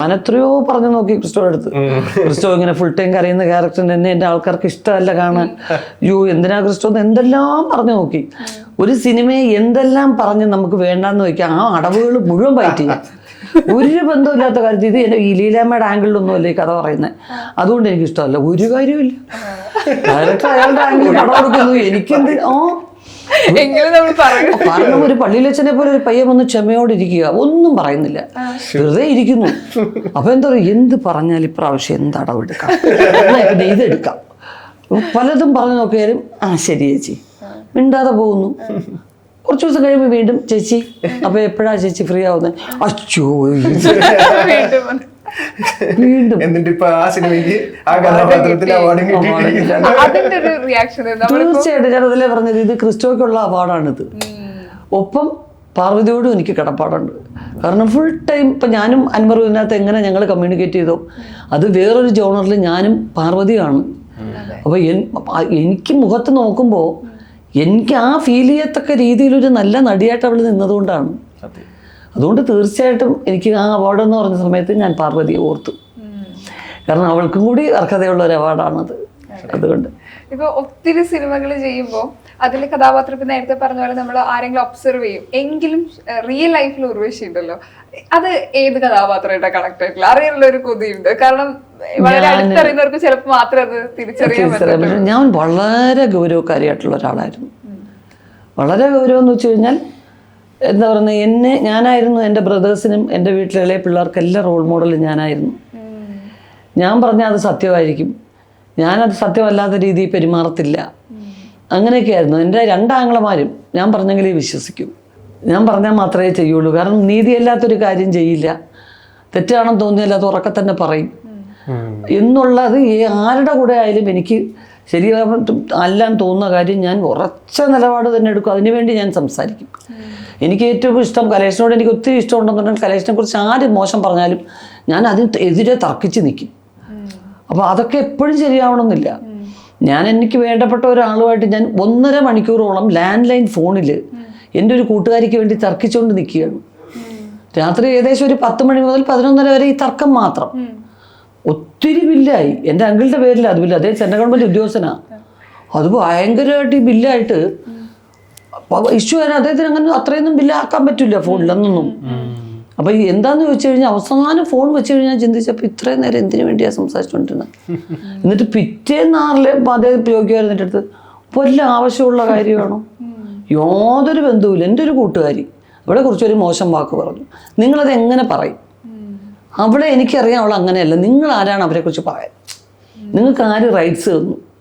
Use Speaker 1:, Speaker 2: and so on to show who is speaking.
Speaker 1: ഞാൻ എത്രയോ പറഞ്ഞു നോക്കി ക്രിസ്റ്റോയുടെ അടുത്ത്. ക്രിസ്റ്റോ ഇങ്ങനെ ഫുൾ ടൈം കരയുന്ന ക്യാരക്ടറിന് എന്നെ എൻ്റെ ആൾക്കാർക്ക് ഇഷ്ടമല്ല കാണാൻ. എന്തിനാ ക്രിസ്റ്റോ എന്തെല്ലാം പറഞ്ഞു നോക്കി. ഒരു സിനിമയെ എന്തെല്ലാം പറഞ്ഞ് നമുക്ക് വേണ്ടാന്ന് വെക്കാം, ആ അടവുകൾ മുഴുവൻ ഫൈറ്റ് ചെയ്യാം. ഒരു ബന്ധമില്ലാത്ത കാര്യത്തിൽ ഇത് എൻ്റെ ഈ ലീലാമ്മയുടെ ആംഗിളിലൊന്നും അല്ലേ ഈ കഥ പറയുന്നത്. അതുകൊണ്ട് എനിക്ക് ഇഷ്ടമല്ല, ഒരു കാര്യമില്ല. ഡയറക്ടർ അയാളുടെ ആംഗിളിൽ പടം കൊടുക്കുന്നു, എനിക്കെന്ത് കാരണം ഒരു പള്ളിയിലച്ഛനെ പോലെ ഒരു പയ്യൻ വന്ന് ക്ഷമയോടെ ഇരിക്കുക, ഒന്നും പറയുന്നില്ല, വെറുതെ ഇരിക്കുന്നു. അപ്പൊ എന്താ പറയുക, എന്ത് പറഞ്ഞാൽ ഇപ്രാവശ്യം എന്ത് അടവെടുക്കാം, പിന്നെ ഇതെടുക്കാം. പലതും പറഞ്ഞു നോക്കിയാലും ശരി ചേച്ചി മിണ്ടാതെ പോകുന്നു. കുറച്ച് ദിവസം കഴിയുമ്പോൾ വീണ്ടും ചേച്ചി അപ്പൊ എപ്പോഴാ ചേച്ചി ഫ്രീ ആവുന്നത്, അച്ചോ വീണ്ടും തീർച്ചയായിട്ടും ഞാൻ അതിലെ പറഞ്ഞത് ഇത് ക്രിസ്റ്റോയ്ക്കുള്ള അവാർഡാണിത്. ഒപ്പം പാർവതിയോടും എനിക്ക് കടപ്പാടുണ്ട്. കാരണം ഫുൾ ടൈം ഇപ്പം ഞാനും അൻവറും ഇതിനകത്ത് എങ്ങനെ ഞങ്ങൾ കമ്മ്യൂണിക്കേറ്റ് ചെയ്തോ അത് വേറൊരു ജോണറിൽ ഞാനും പാർവതിയാണ്. അപ്പോൾ എനിക്ക് മുഖത്ത് നോക്കുമ്പോൾ എനിക്ക് ആ ഫീൽ ചെയ്യത്തക്ക രീതിയിലൊരു നല്ല നടിയായിട്ട് അവൾ നിന്നതുകൊണ്ടാണ്. അതുകൊണ്ട് തീർച്ചയായിട്ടും എനിക്ക് ആ അവാർഡ് എന്ന് പറഞ്ഞ സമയത്ത് ഞാൻ പാർവതിയെ ഓർത്തു. കാരണം അവൾക്കും കൂടി അർഹതയുള്ള ഒരു അവാർഡാണത്. അതുകൊണ്ട്
Speaker 2: ഇപ്പൊ ഒത്തിരി സിനിമകൾ ചെയ്യുമ്പോൾ അതിലെ കഥാപാത്രം ഇപ്പൊ നേരത്തെ പറഞ്ഞ പോലെ നമ്മൾ ആരെങ്കിലും ഒബ്സർവ് ചെയ്യും, എങ്കിലും റിയൽ ലൈഫിൽ ഉർവശി ഉണ്ടല്ലോ, അത് ഏത് കഥാപാത്രമായിട്ടാണ് കണക്ട് ആയിട്ടില്ല അറിയാനുള്ള ഒരു കൊതിയുണ്ട്. കാരണം വളരെ അടുത്തറിയുന്നവർക്ക് ചിലപ്പോൾ മാത്രമേ അത് തിരിച്ചറിയാൻ പറ്റൂ.
Speaker 1: ഞാൻ വളരെ ഗൗരവക്കാരിയായിട്ടുള്ള ഒരാളായിരുന്നു. വളരെ ഗൗരവം എന്ന് വെച്ച് കഴിഞ്ഞാൽ എന്താ പറയുന്നത്, ഞാനായിരുന്നു എൻ്റെ ബ്രദേഴ്സിനും എൻ്റെ വീട്ടിലെ ഇളയ പിള്ളേർക്കെല്ലാം റോൾ മോഡൽ ഞാനായിരുന്നു. ഞാൻ പറഞ്ഞാൽ അത് സത്യമായിരിക്കും, ഞാനത് സത്യമല്ലാത്ത രീതിയിൽ പെരുമാറത്തില്ല, അങ്ങനെയൊക്കെ ആയിരുന്നു. എൻ്റെ രണ്ടാങ്ങളമാരും ഞാൻ പറഞ്ഞെങ്കിലേ വിശ്വസിക്കൂ, ഞാൻ പറഞ്ഞാൽ മാത്രമേ ചെയ്യുള്ളൂ. കാരണം നീതിയല്ലാത്തൊരു കാര്യം ചെയ്യില്ല, തെറ്റാണെന്ന് തോന്നിയാൽ അത് ഉറക്കെ തന്നെ പറയും എന്നുള്ളത് ആരുടെ കൂടെ ആയാലും എനിക്ക് ശരിയായിട്ടും അല്ലാന്ന് തോന്നുന്ന കാര്യം ഞാൻ ഉറച്ച നിലപാട് തന്നെ എടുക്കും. അതിനുവേണ്ടി ഞാൻ സംസാരിക്കും. എനിക്ക് ഏറ്റവും ഇഷ്ടം കലേഷിനോട് എനിക്ക് ഒത്തിരി ഇഷ്ടമുണ്ടെന്നുണ്ടെങ്കിൽ കലേഷിനെ കുറിച്ച് ആര് മോശം പറഞ്ഞാലും ഞാൻ അതിന് എതിരെ തർക്കിച്ച് നിൽക്കും. അപ്പോൾ അതൊക്കെ എപ്പോഴും ശരിയാവണമെന്നില്ല. ഞാൻ എനിക്ക് വേണ്ടപ്പെട്ട ഒരാളുമായിട്ട് ഞാൻ 1.5 മണിക്കൂറോളം ലാൻഡ് ലൈൻ ഫോണിൽ എൻ്റെ ഒരു കൂട്ടുകാരിക്ക് വേണ്ടി തർക്കിച്ചുകൊണ്ട് നിൽക്കുകയാണ്. രാത്രി ഏകദേശം ഒരു 10 മണി മുതൽ 11:30 വരെ ഈ തർക്കം മാത്രം. ഒത്തിരി ബില്ലായി, എൻ്റെ അങ്കിളുടെ പേരിലാണ് അത് ബില്ല്. അദ്ദേഹം സെൻട്രൽ ഗവൺമെൻറ് ഉദ്യോഗസ്ഥനാണ്. അത് ഭയങ്കരമായിട്ട് ഈ ബില്ലായിട്ട് ഇഷ്യൂ വരാൻ അദ്ദേഹത്തിന് അങ്ങനെ അത്രയൊന്നും ബില്ലാക്കാൻ പറ്റില്ല ഫോണിലൊന്നും. അപ്പം എന്താണെന്ന് ചോദിച്ചു കഴിഞ്ഞാൽ അവസാനം ഫോൺ വെച്ച് കഴിഞ്ഞാൽ ചിന്തിച്ചപ്പോൾ ഇത്രയും നേരം എന്തിനു വേണ്ടിയാണ് സംസാരിച്ചുകൊണ്ടിരുന്നത്. എന്നിട്ട് പിറ്റേന്ന് അദ്ദേഹം ചോദിക്കുമായിരുന്നു എൻ്റെ അടുത്ത്, വല്ല ആവശ്യമുള്ള കാര്യമാണോ? യാതൊരു ബന്ധവുമില്ല. എൻ്റെ ഒരു കൂട്ടുകാരി അവളെ കുറിച്ചൊരു മോശം വാക്ക് പറഞ്ഞു, നിങ്ങളത് എങ്ങനെ പറയും? അവളെ എനിക്കറിയാം, അവൾ അങ്ങനെയല്ല, നിങ്ങൾ ആരാണ് അവരെ കുറിച്ച് പറയാൻ? നിങ്ങൾക്ക് ആര് റൈറ്റ്സ് തന്നു?